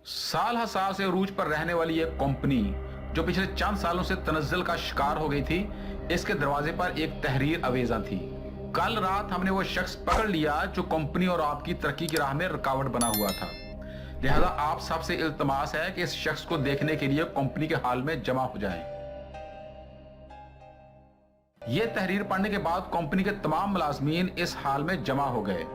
साल हर साल से अरूज पर रहने वाली एक कंपनी जो पिछले चंद सालों से तनज्जुल का शिकार हो गई थी, इसके दरवाजे पर एक तहरीर अवेजा थी। कल रात हमने वो शख्स पकड़ लिया जो कंपनी और आपकी तरक्की की राह में रुकावट बना हुआ था। लिहाजा आप सबसे इल्तमास है कि इस शख्स को देखने के लिए कंपनी के हाल में जमा हो जाएं। ये तहरीर पढ़ने के बाद कंपनी के तमाम मुलाजमीन इस हाल में जमा हो गए।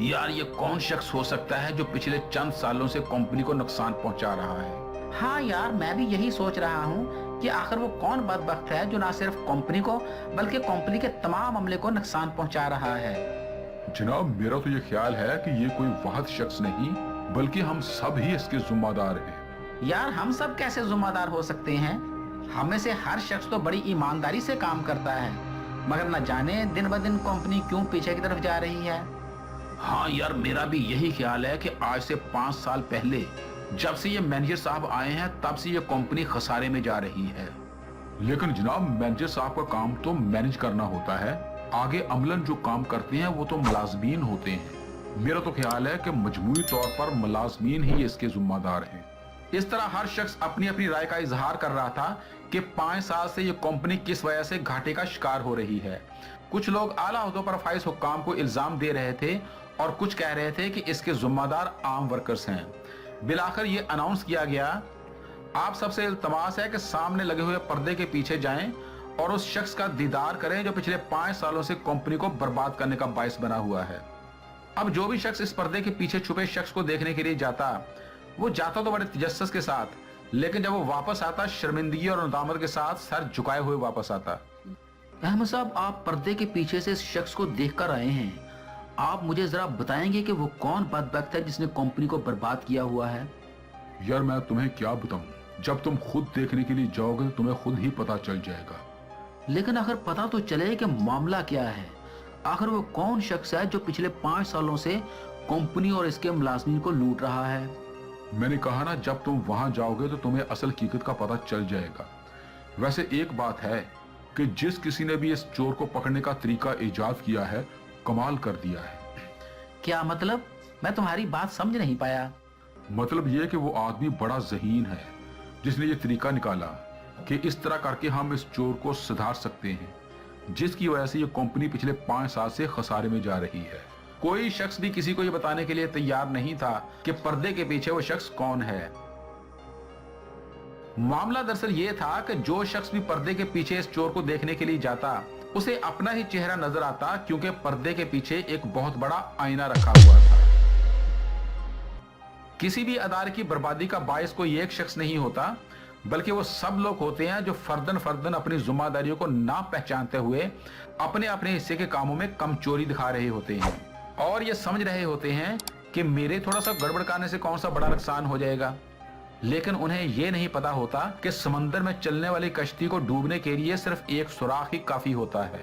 यार, ये कौन शख्स हो सकता है जो पिछले चंद सालों से कंपनी को नुकसान पहुंचा रहा है? हाँ यार, मैं भी यही सोच रहा हूँ कि आखिर वो कौन बदबख्त है जो ना सिर्फ कंपनी को बल्कि कंपनी के तमाम अमले को नुकसान पहुंचा रहा है। जनाब, मेरा तो ये ख्याल है कि ये कोई वाहिद शख्स नहीं बल्कि हम सब ही इसके जिम्मेदार हैं। यार, हम सब कैसे जिम्मेदार हो सकते हैं? हमें से हर शख्स तो बड़ी ईमानदारी से काम करता है, मगर न जाने दिन ब दिन कंपनी क्यों पीछे की तरफ जा रही है। हाँ यार, मेरा भी यही ख्याल है कि आज से 5 साल पहले जब से ये मैनेजर साहब आए हैं तब से ये कंपनी खसारे में जा रही है। लेकिन जनाब, मैनेजर साहब का काम तो मैनेज करना होता है, आगे अमलन जो काम करते हैं वो तो मुलाजमीन होते हैं। मेरा तो ख्याल है कि मजमूई तौर पर मुलाजमीन ही इसके जिम्मेदार हैं। इस तरह हर शख्स अपनी अपनी राय का इजहार कर रहा था कि 5 साल से ये कंपनी किस वजह से घाटे का शिकार हो रही है। कुछ लोग आला ओहदों पर फाइज हुक्काम को इल्जाम दे रहे थे और कुछ कह रहे थे कि इसके जिम्मेदार आम वर्कर्स हैं। बिलाखिर ये अनाउंस किया गया, आप सबसे इल्तमास है कि सामने लगे हुए पर्दे के पीछे जाएं और उस शख्स का दीदार करें जो पिछले 5 सालों से कंपनी को बर्बाद करने का बाइस बना हुआ है। अब जो भी शख्स इस पर्दे के पीछे छुपे शख्स को देखने के लिए जाता, वो जाता तो बड़े तजस्सुस के साथ, लेकिन जब वो वापस आता शर्मिंदगी और नदामत के साथ सर झुकाए हुए वापस आता। अहमद साहब, आप पर्दे के पीछे से इस शख्स को देख कर आए हैं। आप मुझे जरा बताएंगे कि वो कौन बदबख्त है जिसने कंपनी को बर्बाद किया हुआ है? यार, मैं तुम्हें क्या बताऊं, जब तुम खुद देखने के लिए जाओगे तुम्हें खुद ही पता चल जाएगा। लेकिन आखिर पता तो चले कि मामला क्या है। आखिर वो कौन शख्स है जो पिछले 5 सालों से कंपनी और इसके मुलाजमीन को लूट रहा है? मैंने कहा ना, जब तुम वहां जाओगे तो तुम्हें असल हकीकत का पता चल जाएगा। वैसे एक बात है कि जिस किसी ने भी इस चोर को पकड़ने का तरीका इजाद किया है, कमाल कर दिया है। क्या मतलब? मैं तुम्हारी बात समझ नहीं पाया। मतलब यह कि वो आदमी बड़ा ज़हीन है जिसने ये तरीका निकाला कि इस तरह करके हम इस चोर को सुधार सकते हैं, जिसकी वजह से ये कंपनी पिछले 5 साल से खसारे में जा रही है। कोई शख्स भी किसी को ये बताने के लिए तैयार नहीं था कि पर्दे के पीछे वो शख्स कौन है। मामला दरअसल ये था कि जो शख्स भी पर्दे के पीछे इस चोर को देखने के लिए जाता, उसे अपना ही चेहरा नजर आता, क्योंकि पर्दे के पीछे एक बहुत बड़ा आईना रखा हुआ था। किसी भी अदारे की बर्बादी का बायस कोई एक शख्स नहीं होता, बल्कि वो सब लोग होते हैं जो फर्दन फर्दन अपनी जिम्मेदारियों को ना पहचानते हुए अपने अपने हिस्से के कामों में कमजोरी दिखा रहे होते हैं और ये समझ रहे होते हैं कि मेरे थोड़ा सा गड़बड़ करने से कौन सा बड़ा नुकसान हो जाएगा। लेकिन उन्हें यह नहीं पता होता कि समंदर में चलने वाली कश्ती को डूबने के लिए सिर्फ एक सुराख ही काफी होता है।